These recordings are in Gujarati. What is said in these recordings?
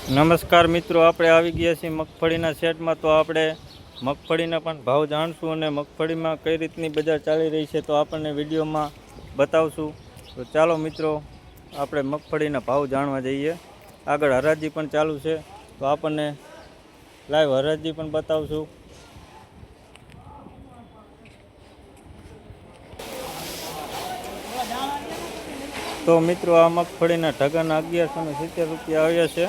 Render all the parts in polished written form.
નમસ્કાર મિત્રો, આપણે આવી ગયા છીએ મગફળીના સેટમાં। તો આપણે મગફળીના પણ ભાવ જાણશું અને મગફળીમાં કઈ રીતની બજાર ચાલી રહી છે તો આપણને વિડીયોમાં બતાવશું। તો ચાલો મિત્રો, આપણે મગફળીના ભાવ જાણવા જઈએ। આગળ હરાજી પણ ચાલુ છે તો આપણને લાઈવ હરાજી પણ બતાવશું। તો મિત્રો, આ મગફળીના ઢગાના 1170 રૂપિયા આવ્યા છે।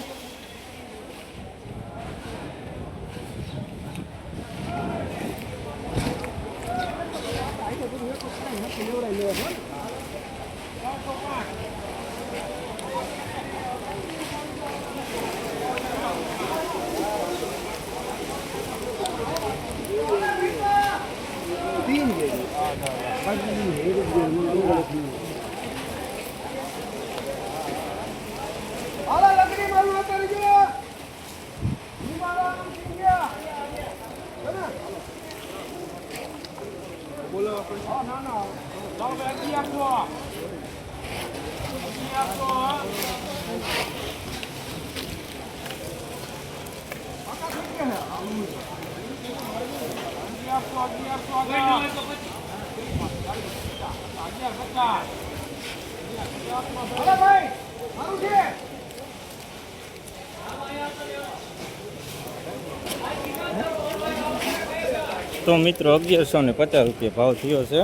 તો મિત્રો 1150 રૂપિયા ભાવ થયો છે।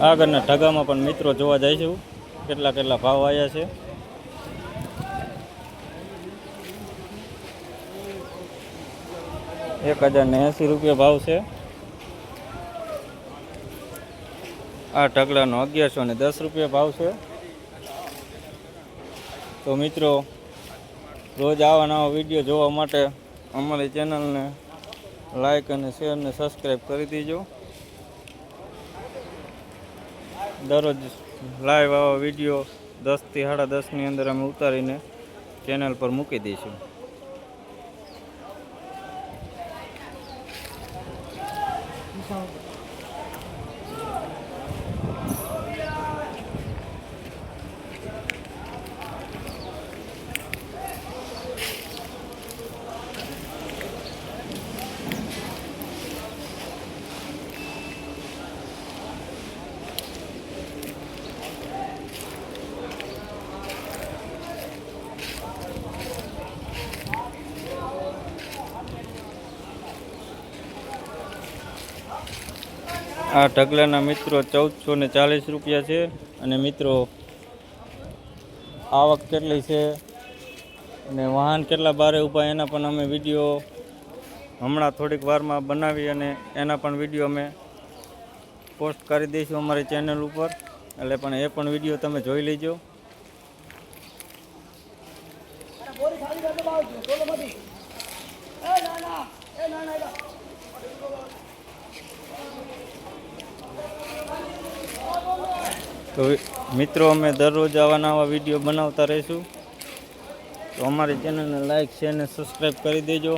આગળના ઢગામાં પણ મિત્રો જોવા જઈશું કેટલા ભાવ આવ્યા છે। 1080 રૂપિયા ભાવ છે। આ ઢગલાનો 1110 રૂપિયા ભાવ છે। તો મિત્રો, રોજ આવા નવા વિડીયો જોવા માટે અમારી ચેનલને લાઈક અને શેર અને સબસ્ક્રાઈબ કરી દેજો। દરરોજ લાઈવ આવા વિડીયો 10 થી 10:30 ની અંદર અમે ઉતારીને ચેનલ પર મૂકી દઈશું। આ ઢગલાના મિત્રો 1440 રૂપિયા છે। અને મિત્રો, આવક કેટલી છે અને વાહન કેટલા બારે ઊભા એના પણ અમે વિડીયો હમણાં થોડીક વારમાં બનાવી અને એના પણ વિડીયો અમે પોસ્ટ કરી દઈશું અમારી ચેનલ ઉપર, એટલે પણ એ પણ વિડીયો તમે જોઈ લેજો। તો મિત્રો, અમે દરરોજ આવા નવા વિડીયો બનાવતા રહીશું, તો અમારી ચેનલને લાઈક શેર અને સબસ્ક્રાઈબ કરી દેજો।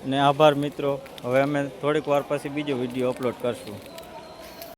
અને આભાર મિત્રો, હવે અમે થોડીક વાર પછી બીજો વિડીયો અપલોડ કરશું।